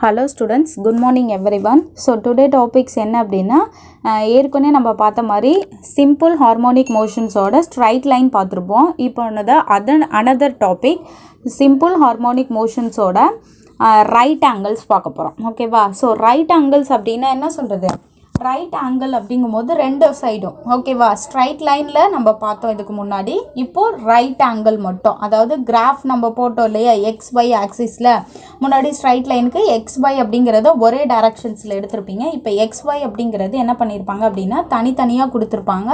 Hello students, good morning everyone. So today topics என்ன அப்படின்னா ஏற்கனவே நம்ம பார்த்த மாதிரி simple harmonic motions ஓட straight line பார்த்துருப்போம். இப்போ another topic simple harmonic motions ஓட right angles பார்க்க போகிறோம். ஓகேவா? ஸோ right angles அப்படின்னா என்ன சொல்கிறது? ரைட் ஆங்கிள் அப்படிங்கும்போது ரெண்டு சைடும் ஓகேவா ஸ்ட்ரைட் லைனில் நம்ம பார்த்தோம் இதுக்கு முன்னாடி. இப்போது ரைட் ஆங்கிள் மட்டும், அதாவது கிராஃப் நம்ம போட்டோம் இல்லையா எக்ஸ் ஒய் ஆக்சிஸில், முன்னாடி ஸ்ட்ரைட் லைனுக்கு எக்ஸ் ஒய் அப்படிங்கிறத ஒரே டைரக்ஷன்ஸில் எடுத்திருப்பீங்க. இப்போ எக்ஸ் ஒய் அப்படிங்கிறது என்ன பண்ணியிருப்பாங்க அப்படின்னா தனித்தனியாக கொடுத்துருப்பாங்க.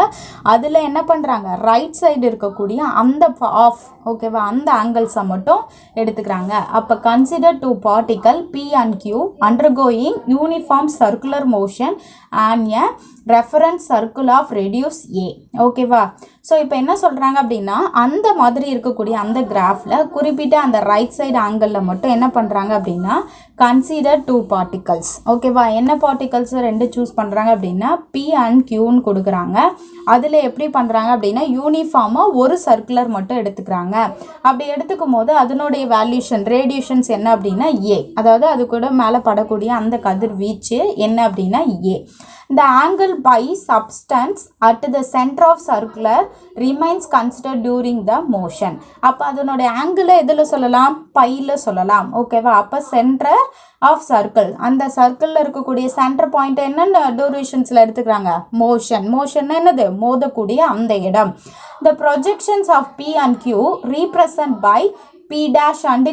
அதில் என்ன பண்ணுறாங்க, ரைட் சைடு இருக்கக்கூடிய அந்த ஆஃப் ஓகேவா அந்த ஆங்கிள்ஸை மட்டும் எடுத்துக்கிறாங்க. அப்போ consider two particle P and Q undergoing uniform circular motion and a reference circle of radius A. ஓகேவா? ஸோ இப்போ என்ன சொல்கிறாங்க அப்படின்னா அந்த மாதிரி இருக்கக்கூடிய அந்த கிராஃபில் குறிப்பிட்ட அந்த ரைட் சைடு ஆங்கிளில் மட்டும் என்ன பண்ணுறாங்க அப்படின்னா கன்சிடர் டூ பார்ட்டிகல்ஸ். ஓகேவா? என்ன பார்ட்டிகல்ஸ் ரெண்டு சூஸ் பண்ணுறாங்க அப்படின்னா P and Qன்னு கொடுக்குறாங்க. அதில் எப்படி பண்ணுறாங்க அப்படின்னா யூனிஃபார்மாக ஒரு சர்க்குலர் மட்டும் எடுத்துக்கிறாங்க. அப்படி எடுத்துக்கும் போது அதனுடைய வேல்யூஷன் ரேடியேஷன்ஸ் என்ன அப்படின்னா A, அதாவது அது கூட மேலே படக்கூடிய அந்த கதிர்வீச்சு என்ன அப்படின்னா A. The angle by substance at the center of circular remains considered during the motion. அப்போ அதனுடைய ஆங்கிள் எதில் சொல்லலாம், பையில் சொல்லலாம். ஓகேவா? அப்போ சென்டர் ஆஃப் சர்க்கிள், அந்த சர்க்கிளில் இருக்கக்கூடிய சென்டர் பாயிண்ட் என்னென்ன டூரேஷன்ஸில் எடுத்துக்கிறாங்க, மோஷன் என்னது, மோதக்கூடிய அந்த இடம். The projections of P and Q represent by P dash and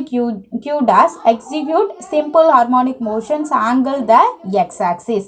Q dash execute simple harmonic motions angle the x axis.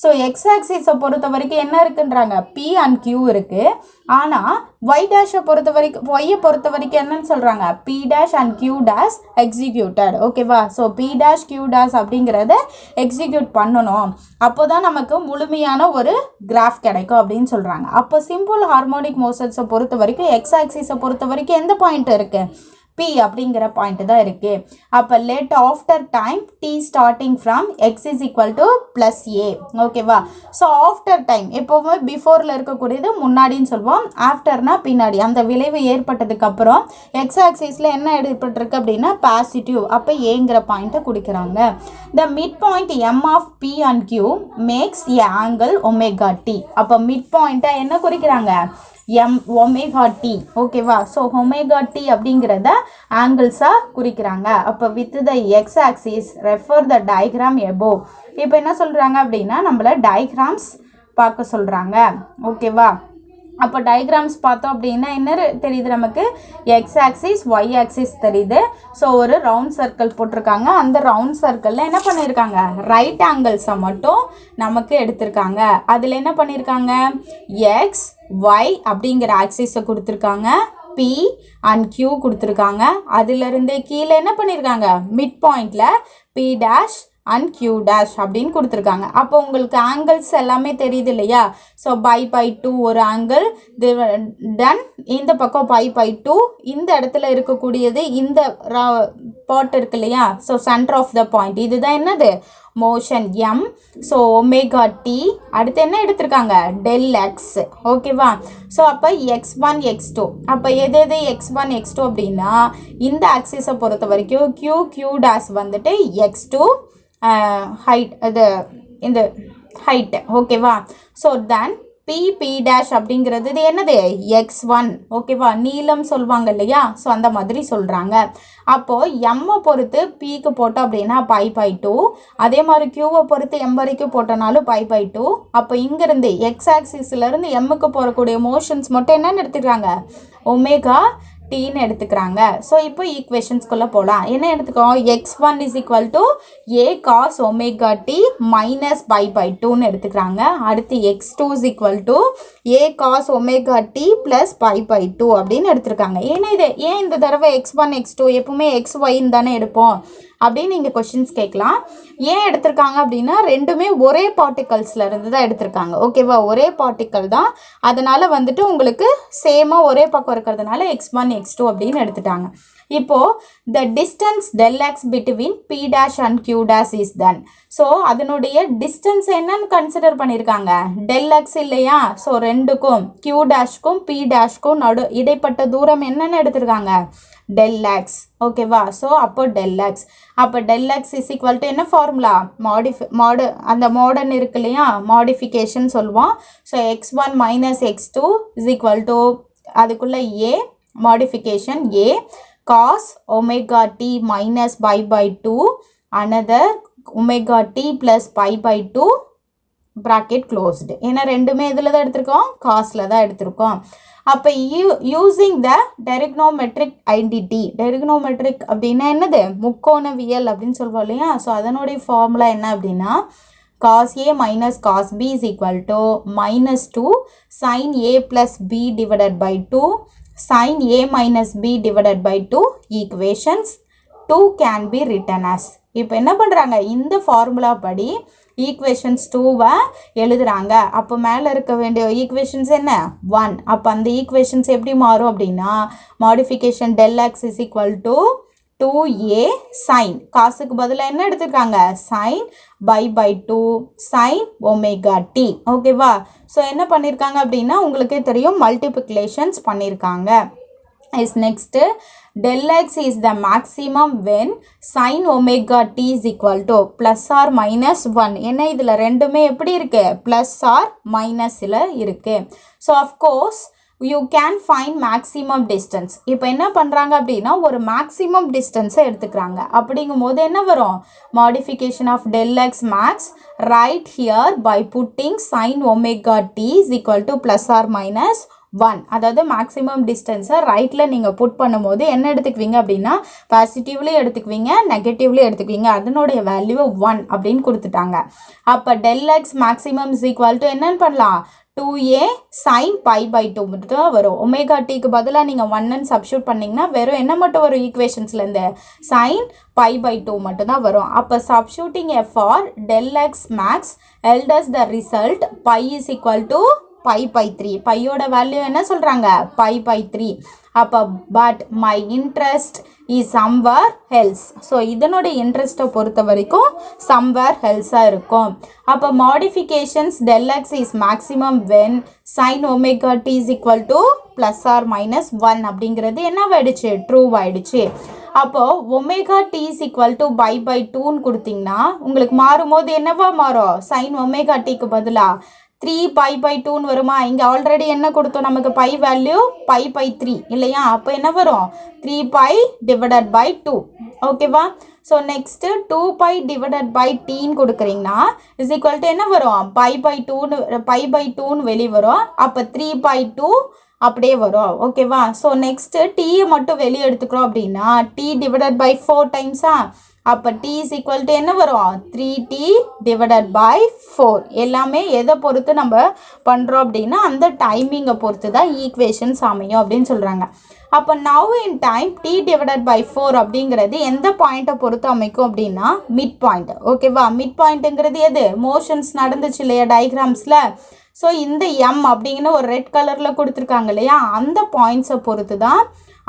So X ஆக்சிஸை பொறுத்த வரைக்கும் என்ன இருக்குன்றாங்க, P and Q இருக்குது. ஆனால் ஒய் டேஷை பொறுத்த வரைக்கும் ஒய்யை பொறுத்த வரைக்கும் என்னன்னு சொல்கிறாங்க, P dash and Q dash executed. ஓகேவா? So P dash Q dash அப்படிங்கிறத எக்ஸிக்யூட் பண்ணணும், அப்போ தான் நமக்கு முழுமையான ஒரு கிராஃப் கிடைக்கும் அப்படின்னு சொல்கிறாங்க. அப்போ சிம்பிள் ஹார்மோனிக் மோஷன்ஸை பொறுத்த வரைக்கும் எக்ஸ் ஆக்சிஸை பொறுத்த வரைக்கும் எந்த பாயிண்ட் இருக்குது, P அப்படிங்கிற பாயிண்ட் தான் இருக்குது. அப்போ let after time T starting from X is equal to plus A. ஓகேவா? ஸோ ஆஃப்டர் டைம் எப்போவுமே பிஃபோரில் இருக்கக்கூடியது முன்னாடின்னு சொல்லுவோம், ஆஃப்டர்னா பின்னாடி. அந்த விளைவு ஏற்பட்டதுக்கப்புறம் எக்ஸ் ஆக்சிஸில் என்ன ஏற்பட்டிருக்கு அப்படின்னா பாசிட்டிவ், அப்போ ஏங்கிற பாயிண்ட்டை கொடுக்குறாங்க. The mid point M of P and Q makes a angle omega T. அப்போ மிட் பாயிண்ட்டை என்ன குறிக்கிறாங்க, எம் ஒமேகா டி. ஓகேவா? ஸோ ஒமேகா டி அப்படிங்கிறத ஆங்கிள்ஸாக குறிக்கிறாங்க. அப்போ with the X axis refer the diagram above. இப்போ என்ன சொல்கிறாங்க அப்படின்னா நம்மள டயக்ராம்ஸ் பார்க்க சொல்கிறாங்க. ஓகேவா? அப்போ டயக்ராம்ஸ் பார்த்தோம் அப்படின்னா என்ன தெரியுது நமக்கு, எக்ஸ் ஆக்சிஸ் ஒய் ஆக்சிஸ் தெரியுது. ஸோ ஒரு ரவுண்ட் சர்க்கிள் போட்டிருக்காங்க. அந்த ரவுண்ட் சர்க்கிளில் என்ன பண்ணியிருக்காங்க, ரைட் ஆங்கிள்ஸை மட்டும் நமக்கு எடுத்திருக்காங்க. அதில் என்ன பண்ணியிருக்காங்க, எக்ஸ் ஒய் அப்படிங்கிற ஆக்சிஸை கொடுத்துருக்காங்க, P and Q கொடுத்துருக்காங்க. அதிலிருந்து கீழே என்ன பண்ணியிருக்காங்க, மிட் பாயிண்டில் P dash and Q dash அப்படின்னு கொடுத்துருக்காங்க. அப்போ உங்களுக்கு ஆங்கிள்ஸ் எல்லாமே தெரியுது இல்லையா? ஸோ பை 2 ஒரு ஆங்கிள், தென் இந்த பக்கம் பை 2, இந்த இடத்துல இருக்கக்கூடியது இந்த பாட் இருக்கு இல்லையா, so centre of the point, இதுதான் என்னது motion M. So omega T. அடுத்து என்ன எடுத்திருக்காங்க, டெல் எக்ஸ். ஓகேவா? ஸோ அப்போ x1 x2, அப்போ எது x1 x2 அப்படின்னா இந்த ஆக்சிஸை பொறுத்த வரைக்கும் Q dash வந்துட்டு x2 ஹைட், இது இந்த ஹைட்டு. ஓகேவா? ஸோ தென் P dash அப்படிங்கிறது இது என்னது x1. ஓகேவா? நீளம் சொல்லுவாங்க இல்லையா, ஸோ அந்த மாதிரி சொல்கிறாங்க. அப்போது எம்மை பொறுத்து Pக்கு போட்டோம் அப்படின்னா பை 2, அதே மாதிரி Qவை பொறுத்து M வரைக்கும் போட்டோனாலும் பை 2. அப்போ இங்கேருந்து எக்ஸ் ஆக்சிஸ்லேருந்து எம்முக்கு போகக்கூடிய மோஷன்ஸ் மட்டும் என்னென்னு எடுத்துக்கிறாங்க, ஒமேகா டீன்னு எடுத்துக்கிறாங்க. ஸோ இப்போ ஈக்குவேஷன்ஸ்குள்ளே போகலாம். என்ன எடுத்துக்கோம், x1 is equal to A cos omega T minus pi 2ன்னு எடுத்துக்கிறாங்க. அடுத்து x2 is equal to A cos omega T plus pi 2 அப்படின்னு எடுத்துருக்காங்க. ஏன்னா ஏன் இந்த தடவை x1 x2 எப்பவுமே xyன்னு தானே எடுப்போம் அப்படின்னு நீங்கள் கொஷின்ஸ் கேட்கலாம். ஏன் எடுத்திருக்காங்க அப்படின்னா ரெண்டுமே ஒரே பார்ட்டிகல்ஸில் இருந்து தான் எடுத்திருக்காங்க. ஓகேவா? ஒரே பார்ட்டிக்கல் தான், அதனால் வந்துட்டு உங்களுக்கு சேமாக ஒரே பக்கம் இருக்கிறதுனால x1 x2 அப்படின்னு எடுத்துட்டாங்க. இப்போது the distance del X between P dash and Q dash is then. So அதனுடைய டிஸ்டன்ஸ் என்னன்னு கன்சிடர் பண்ணியிருக்காங்க, டெல் எக்ஸ் இல்லையா? ஸோ ரெண்டுக்கும் Q dashக்கும் P dashக்கும் இடைப்பட்ட தூரம் என்னென்னு எடுத்திருக்காங்க, del x ஓகேவா. ஸோ அப்போ del x, அப்போ del x is equal to என்ன ஃபார்முலா, அந்த மாடர்ன் இருக்கு இல்லையா, மாடிஃபிகேஷன் சொல்லுவோம். So x1 minus x2 is equal to அதுக்குள்ள a modification a cos omega t minus pi by 2 another omega t plus pi by 2 bracket closed. ஏன்னா ரெண்டுமே இதில் தான் எடுத்திருக்கோம், காஸில் தான் எடுத்திருக்கோம். அப்போ யூஸிங் த டெரிக்னோமெட்ரிக் ஐடென்டிட்டி, டெரிக்னோமெட்ரிக் அப்படின்னா என்னது, முக்கோணவியல் அப்படின்னு சொல்லுவோம் இல்லையா. ஸோ அதனுடைய ஃபார்முலா என்ன அப்படின்னா cos a minus cos b is equal to minus 2 sin a plus b divided by 2 sin a minus b divided by 2 equations 2 can be written as. இப்போ என்ன பண்ணுறாங்க, இந்த ஃபார்முலா படி ஈக்குவேஷன்ஸ் 2வை எழுதுகிறாங்க. அப்போ மேலே இருக்க வேண்டிய ஈக்குவேஷன்ஸ் என்ன 1. அப்போ அந்த ஈக்குவேஷன்ஸ் எப்படி மாறும் அப்படின்னா modification del x is equal to 2a sin, காசுக்கு பதிலாக என்ன எடுத்துருக்காங்க sin pi by 2 sin omega t. ஓகேவா. ஸோ என்ன பண்ணியிருக்காங்க அப்படின்னா உங்களுக்கே தெரியும், மல்டிப்ளிகேஷன்ஸ் பண்ணியிருக்காங்க. is next del x is the maximum when sin omega t is equal to plus or minus 1. என்ன இதில் ரெண்டுமே எப்படி இருக்கு, plus or minusல இருக்கு. so of course you can find maximum distance. இப்போ என்ன பண்ணுறாங்க அப்படின்னா ஒரு maximum distance எடுத்துக்கிறாங்க. அப்படிங்கும் போது என்ன வரும், modification of del x max right here by putting sin omega t is equal to plus or minus 1. அதாவது மேக்ஸிமம் டிஸ்டன்ஸை ரைட்டில் நீங்கள் புட் பண்ணும்போது என்ன எடுத்துக்குவீங்க அப்படின்னா பாசிட்டிவ்லேயும் எடுத்துக்குவீங்க, நெகட்டிவ்லேயும் எடுத்துக்குவீங்க. அதனுடைய வேல்யூ 1 அப்படின்னு கொடுத்துட்டாங்க. அப்போ del x maximum is equal to என்னன்னு பண்ணலாம், 2a sin pi by 2 மட்டும் தான் வரும். ஒமேகா டிக்கு பதிலாக நீங்கள் 1ன்னு சப்ஸ்டியூட் பண்ணிங்கன்னா வெறும் என்ன மட்டும் வரும் ஈக்குவேஷன்ஸ்லேருந்து sin pi by 2 மட்டும் தான் வரும். அப்போ substituting for del x max elders the result pi is equal to pi by 3. பையோட வேல்யூ என்ன சொல்கிறாங்க pi by 3. அப்போ but my interest is somewhere hells. So இதனுடைய இன்ட்ரெஸ்ட்டை பொறுத்த வரைக்கும் சம்வேர் ஹெல்ஸாக இருக்கும். அப்போ modifications del x is maximum when sin omega t is equal to plus or minus 1 அப்படிங்கிறது என்னவாயிடுச்சு, ட்ரூவாயிடுச்சு. அப்போது omega t is equal to pi by 2ன்னு கொடுத்தீங்கன்னா உங்களுக்கு மாறும்போது என்னவா மாறும், sin omega tக்கு பதிலாக 3 pi by 2ன்னு வருமா. இங்கே ஆல்ரெடி என்ன கொடுத்தோம், நமக்கு பை வேல்யூ pi by 3 இல்லையா. அப்போ என்ன வரும் 3 pi divided by 2. ஓகேவா. So next 2 pi divided by tன்னு கொடுக்குறீங்கன்னா இஸ் ஈக்குவல் டு என்ன வரும் pi by 2ன்னு வெளியே வரும். அப்போ 3 by 2 அப்படியே வரும். ஓகேவா. ஸோ நெக்ஸ்ட்டு டீயை மட்டும் வெளியே எடுத்துக்கிறோம் அப்படின்னா t divided by 4 டைம்ஸா. அப்போ t is equal to என்ன வரும் 3t divided by 4. எல்லாமே எதை பொறுத்து நம்ம பண்ணுறோம் அப்படின்னா அந்த டைமிங்கை பொறுத்து தான் ஈக்குவேஷன்ஸ் அமையும் அப்படின்னு சொல்கிறாங்க. அப்போ now in time t divided by 4 அப்படிங்கிறது எந்த பாயிண்ட்டை பொறுத்து அமைக்கும் அப்படின்னா மிட் பாயிண்ட். ஓகேவா. மிட் பாயிண்ட்டுங்கிறது எது, மோஷன்ஸ் நடந்துச்சு இல்லையா டயக்ராம்ஸில். ஸோ இந்த m அப்படிங்கிற ஒரு ரெட் கலரில் கொடுத்துருக்காங்க இல்லையா, அந்த பாயிண்ட்ஸை பொறுத்து தான்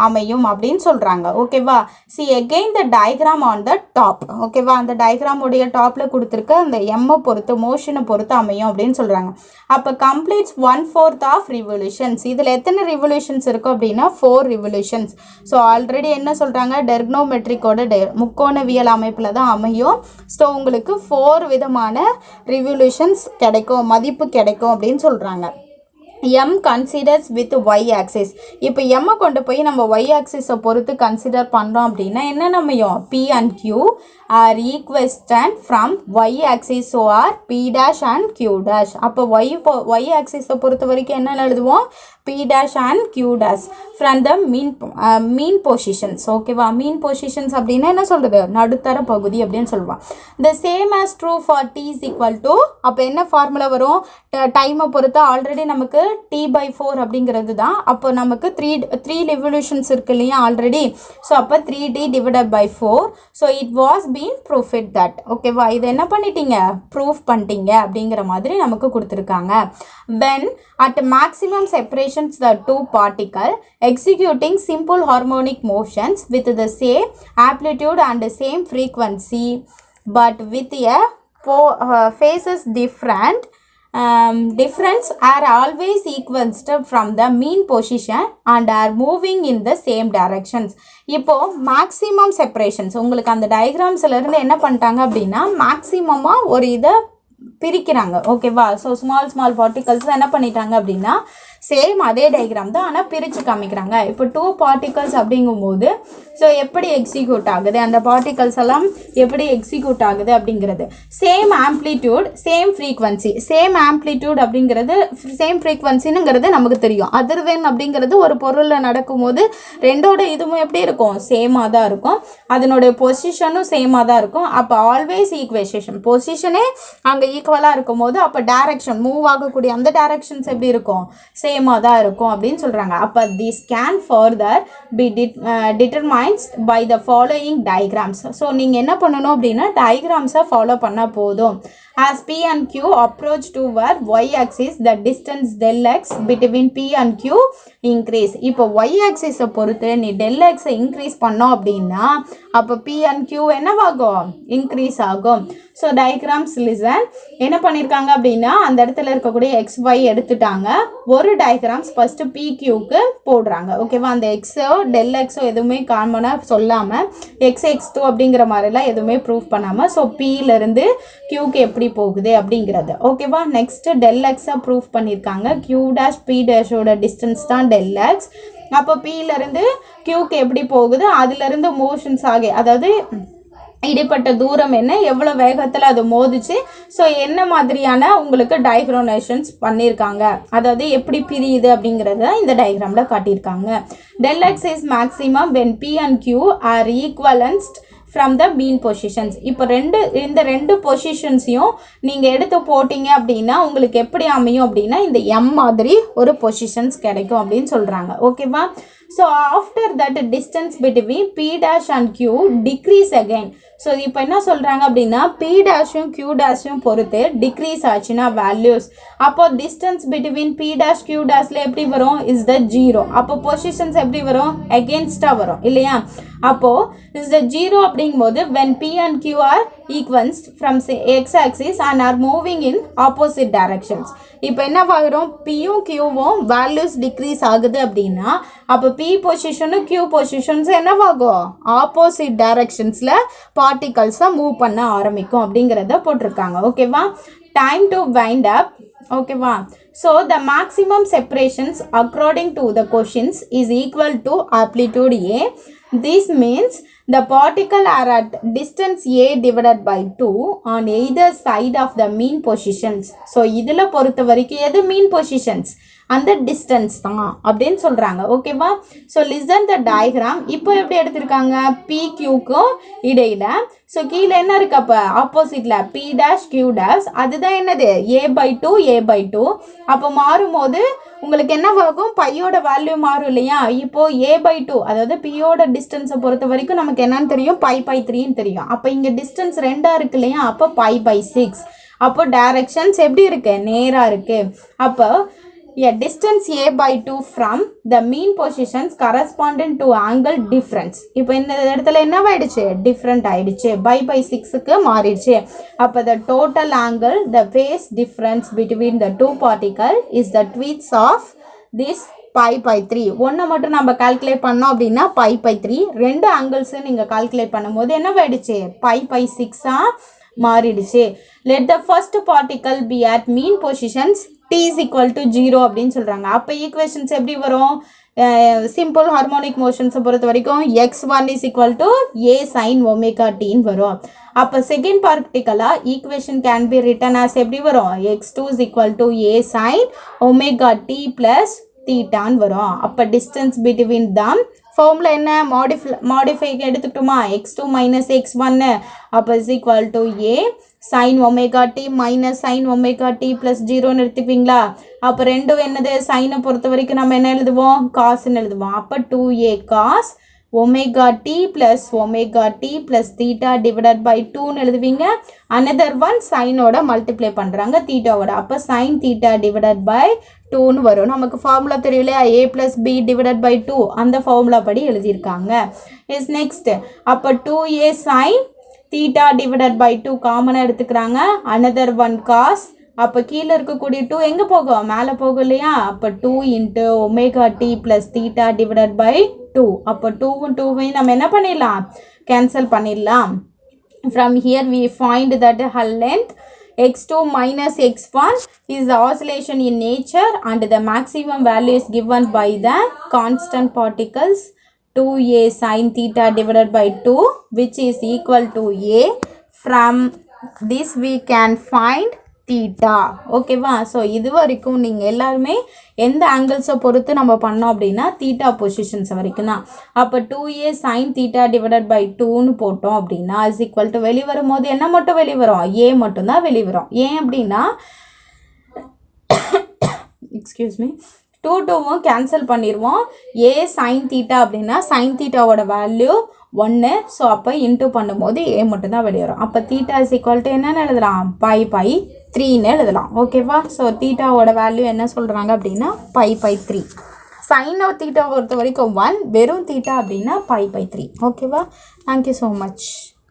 அமையும் அப்படின்னு சொல்கிறாங்க. ஓகேவா. see again the diagram on the top. ஓகேவா. அந்த டயக்ராமுடைய டாப்பில் கொடுத்துருக்க அந்த எம்மை பொறுத்து மோஷனை பொறுத்து அமையும் அப்படின்னு சொல்கிறாங்க. அப்போ கம்ப்ளீட்ஸ் 1/4 ஆஃப் ரிவல்யூஷன்ஸ். இதில் எத்தனை ரிவல்யூஷன்ஸ் இருக்கும் அப்படின்னா 4 ரிவல்யூஷன்ஸ். ஸோ ஆல்ரெடி என்ன சொல்கிறாங்க, டெர்க்னோமெட்ரிக்கோட முக்கோணவியல் அமைப்பில் தான் அமையும். ஸோ உங்களுக்கு 4 விதமான ரிவல்யூஷன்ஸ் கிடைக்கும், மதிப்பு கிடைக்கும் அப்படின்னு சொல்கிறாங்க. m considers with y axis. இப்போ m கொண்டு போய் நம்ம y axisஸை பொறுத்து கன்சிடர் பண்ணுறோம் அப்படின்னா என்ன நம்மையும் p and q are equidistant from y axis, so are p dash and q dash. அப்போ y axisஸை பொறுத்த வரைக்கும் என்ன எழுதுவோம் p dash and q dash from the mean positions. ஓகேவா. மீன் பொசிஷன்ஸ் அப்படின்னா என்ன சொல்கிறது, நடுத்தர பகுதி அப்படின்னு சொல்லுவான். the same as true for t is equal to, அப்போ என்ன ஃபார்முலா வரும், டைமை பொறுத்து ஆல்ரெடி நமக்கு t by 4 அப்படிங்கிறது தான். அப்போ நமக்கு 3 revolutions இருக்கு இல்லையா ஆல்ரெடி. ஸோ அப்போ 3t divided by 4. So it was been proofed that. ஓகேவா. இதை என்ன பண்ணிட்டீங்க, ப்ரூஃப் பண்ணிட்டீங்க அப்படிங்கிற மாதிரி நமக்கு கொடுத்துருக்காங்க. when at maximum separations the two particles executing simple harmonic motions with the same amplitude and the same frequency but with a phases different difference are always equidistant from the mean position and are moving in the same directions. இப்போ maximum separations உங்களுக்கு அந்த டயக்ராம்ஸ்ல இருந்து என்ன பண்ணிட்டாங்க அப்படின்னா மேக்ஸிமமாக ஒரு இதை பிரிக்கிறாங்க. ஓகேவா? ஸோ ஸ்மால் பார்ட்டிகல்ஸ் என்ன பண்ணிட்டாங்க அப்படின்னா சேம் அதே டயக்ராம் தான், ஆனால் பிரித்து காமிக்கிறாங்க. இப்போ 2 பார்ட்டிகல்ஸ் அப்படிங்கும்போது ஸோ எப்படி எக்ஸிக்யூட் ஆகுது, அந்த பார்ட்டிகல்ஸ் எல்லாம் எப்படி எக்ஸிக்யூட் ஆகுது அப்படிங்கிறது same amplitude same frequency. Same amplitude அப்படிங்கிறது சேம் ஃப்ரீக்வன்சினுங்கிறது நமக்கு தெரியும். அதிர்வெண் அப்படிங்கிறது ஒரு பொருளில் நடக்கும்போது ரெண்டோட இதுவும் எப்படி இருக்கும், சேமாக தான் இருக்கும். அதனுடைய பொசிஷனும் சேமாக தான் இருக்கும். அப்போ ஆல்வேஸ் ஈக்குவேஷன் பொசிஷனே அங்கே ஈக்குவலாக இருக்கும் போது அப்போ டைரக்ஷன் மூவ் ஆகக்கூடிய அந்த டைரக்ஷன்ஸ் எப்படி இருக்கும், சேமாக தான் இருக்கும் அப்படின்னு சொல்கிறாங்க. அப்போ this can further be determines by the following diagrams. So நீங்கள் என்ன பண்ணணும் அப்படின்னா டயக்ராம்ஸை ஃபாலோ பண்ணால் போதும். As P and Q approach toward y-axis, the distance del x between P and Q increase. இப்போ y-axis பொறுத்து நீ del x increase பண்ணோம் அப்படின்னா அப்போ P and Q என்னவாகும், increase ஆகும். ஸோ டயக்ராம்ஸ் லிசன் என்ன பண்ணியிருக்காங்க அப்படின்னா அந்த இடத்துல இருக்கக்கூடிய எக்ஸ் ஒய் எடுத்துட்டாங்க. ஒரு டயக்ராம்ஸ் ஃபஸ்ட்டு PQக்கு போடுறாங்க. ஓகேவா? அந்த எக்ஸோ டெல் எக்ஸோ எதுவுமே காமனாக சொல்லாமல் x2 அப்படிங்கிற மாதிரிலாம் எதுவுமே ப்ரூவ் பண்ணாமல் ஸோ Pலேருந்து Qக்கு எப்படி போகுது அப்படிங்கிறது. ஓகேவா? நெக்ஸ்ட் டெல் எக்ஸை ப்ரூவ் பண்ணியிருக்காங்க. Q டேஷ் P டேஷோட டிஸ்டன்ஸ் தான் டெல் எக்ஸ். அப்போ Pலேருந்து Qக்கு எப்படி போகுது, அதுலேருந்து மோஷன்ஸ் ஆகி அதாவது இடைப்பட்ட தூரம் என்ன, எவ்வளோ வேகத்தில் அது மோதிச்சு, ஸோ என்ன மாதிரியான உங்களுக்கு டயக்ரோனேஷன்ஸ் பண்ணியிருக்காங்க, அதாவது எப்படி பிரியுது அப்படிங்கிறத இந்த டயக்ராமில் காட்டியிருக்காங்க. Del x is maximum when P and Q are ஈக்குவலன்ஸ்ட் ஃப்ரம் த மீன் பொசிஷன்ஸ். இப்போ இந்த ரெண்டு பொசிஷன்ஸையும் நீங்கள் எடுத்து போட்டிங்க அப்படின்னா உங்களுக்கு எப்படி அமையும் அப்படின்னா இந்த M மாதிரி ஒரு பொசிஷன்ஸ் கிடைக்கும் அப்படின்னு சொல்கிறாங்க. ஓகேவா? So after that distance between P dash and Q decrease again. So இப்போ என்ன சொல்கிறாங்க அப்படின்னா P டேஷும் Q டேஷும் பொறுத்து டிக்ரீஸ் ஆச்சுன்னா வேல்யூஸ் அப்போ distance between P dash Q டேஷில் எப்படி வரும், இஸ் த 0. அப்போ பொசிஷன்ஸ் எப்படி வரும், அகெயின்ஸ்டாக வரும் இல்லையா? அப்போது இஸ் த 0 அப்படிங்கும்போது when P and Q are equals from x axis and are moving in opposite directions. இப்போ என்ன ஆகிறோம், Pயும் Qவும் வேல்யூஸ் டிக்ரீஸ் ஆகுது அப்படின்னா அப்போ P பொசிஷனும் Q பொசிஷன்ஸ் என்னவாகும், ஆப்போசிட் டைரக்ஷன்ஸில் பார்ட்டிகல்ஸை மூவ் பண்ண ஆரம்பிக்கும் அப்படிங்கிறத போட்டிருக்காங்க. ஓகேவா? Time to wind up. ஓகேவா? So the maximum separations according to the questions is equal to amplitude A. This means the particle are at distance A divided by 2 on either side of the mean positions. So இதில் பொறுத்த வரைக்கும் எது மீன் positions, அந்த distance தான் அப்படின்னு சொல்கிறாங்க. ஓகேவா? So listen the diagram. இப்போ எப்படி எடுத்திருக்காங்க, PQக்கும் இடையில ஸோ கீழே என்ன இருக்கு, அப்போ ஆப்போசிட்டில் P dash Q dash அதுதான் என்னது A/2 அப்போ மாறும்போது உங்களுக்கு என்ன ஆகும், பையோட வேல்யூ மாறும் இல்லையா? இப்போது A/2 அதாவது Pயோட டிஸ்டன்ஸை பொறுத்த வரைக்கும் நமக்கு என்னன்னு தெரியும், π/3ன்னு தெரியும். அப்போ இங்கே டிஸ்டன்ஸ் 2 இருக்கு இல்லையா? அப்போ π/6. அப்போ டைரக்ஷன்ஸ் எப்படி இருக்கு, நேராக இருக்குது. அப்போ a distance A/2 from the mean positions corresponding to angle difference. இப்போ இந்த இடத்துல என்னவாயிடுச்சு, டிஃப்ரெண்ட் ஆயிடுச்சு, π/6க்கு மாறிடுச்சு. அப்போ the total angle, the phase difference between the two particle is the tweets of this π/3. ஒன்று மட்டும் நம்ம கால்குலேட் பண்ணோம் அப்படின்னா π/3. ரெண்டு ஆங்கிள்ஸு நீங்கள் கால்குலேட் பண்ணும்போது என்னவாயிடுச்சு, π/6 மாறிடுச்சு. let the first particle be at mean positions T is equal to 0 அப்படின்னு சொல்கிறாங்க. அப்போ ஈக்குவேஷன்ஸ் எப்படி வரும், சிம்பிள் ஹார்மோனிக் மோஷன்ஸை பொறுத்த வரைக்கும் x1 is equal to a sin omega tன்னு வரும். அப்போ செகண்ட் பார்ட்டிக்கலாக equation can be written as எப்படி வரும், x2 is equal to a sin omega t plus தீட்டான்னு வரும். அப்போ டிஸ்டன்ஸ் பிட்வீன் தம் ஃபார்முலா என்ன, மாடிஃபைக்கு எடுத்துக்கிட்டோமா, x2 minus x1 அப்போ is equal to a sin omega t minus sin omega t plus 0ன்னு எடுத்துப்பீங்களா? அப்போ ரெண்டும் என்னது, சைனை பொறுத்த வரைக்கும் நம்ம என்ன எழுதுவோம், காசுன்னு எழுதுவோம். அப்போ 2a cos omega t plus theta divided by 2ன்னு எழுதுவீங்க. அனதர் ஒன் சைனோட மல்டிப்ளை பண்ணுறாங்க தீட்டாவோட. அப்போ sin theta divided by 2ன்னு வரும். நமக்கு ஃபார்முலா தெரியலையா, a plus b divided by 2 அந்த ஃபார்முலா படி எழுதியிருக்காங்க. இஸ் நெக்ஸ்ட் அப்போ 2a sin theta divided by 2 காமனாக எடுத்துக்கிறாங்க. அனதர் ஒன் cos அப்போ கீழே இருக்கக்கூடிய 2 எங்கே போகும், மேலே போகும் இல்லையா. அப்போ 2 × ω t + θ டிவைடட் பை 2. அப்போ 2வும் 2வையும் நம்ம என்ன பண்ணிடலாம், கேன்சல் பண்ணிடலாம். From here we find that her length x2 minus x1 is the oscillation in nature and the maximum value is given by the constant particles 2a sin theta divided by 2 which is equal to a. From this we can find theta. ஓகேவா. So இது வரைக்கும் நீங்கள் எல்லாருமே எந்த ஆங்கிள்ஸை பொறுத்து நம்ம பண்ணோம் அப்படின்னா தீட்டா பொசிஷன்ஸ் வரைக்கும் தான். அப்போ 2a sin theta divided by 2ன்னு போட்டோம் அப்படின்னா இஸ் ஈக்குவல் டு வெளியே வரும்போது என்ன மட்டும் வெளியே வரும், ஏ மட்டும்தான் வெளியே வரும். ஏன் அப்படின்னா எக்ஸ்கியூஸ் மீ 2வும் கேன்சல் பண்ணிடுவோம். ஏ சைன் தீட்டா அப்படின்னா சைன் தீட்டாவோட வேல்யூ 1. ஸோ அப்போ இன்ட்டு பண்ணும்போது ஏ மட்டும்தான் வெளியே வரும். அப்போ தீட்டா இஸ் ஈக்குவல் டு என்னென்னு எழுதலாம், π/3ன்னு எழுதலாம். ஓகேவா. ஸோ தீட்டாவோட வேல்யூ என்ன சொல்கிறாங்க அப்படின்னா π/3. சைன் ஆஃப் தீட்டா பொறுத்த வரைக்கும் 1, வெறும் தீட்டா அப்படின்னா π/3. ஓகேவா. Thank you so much.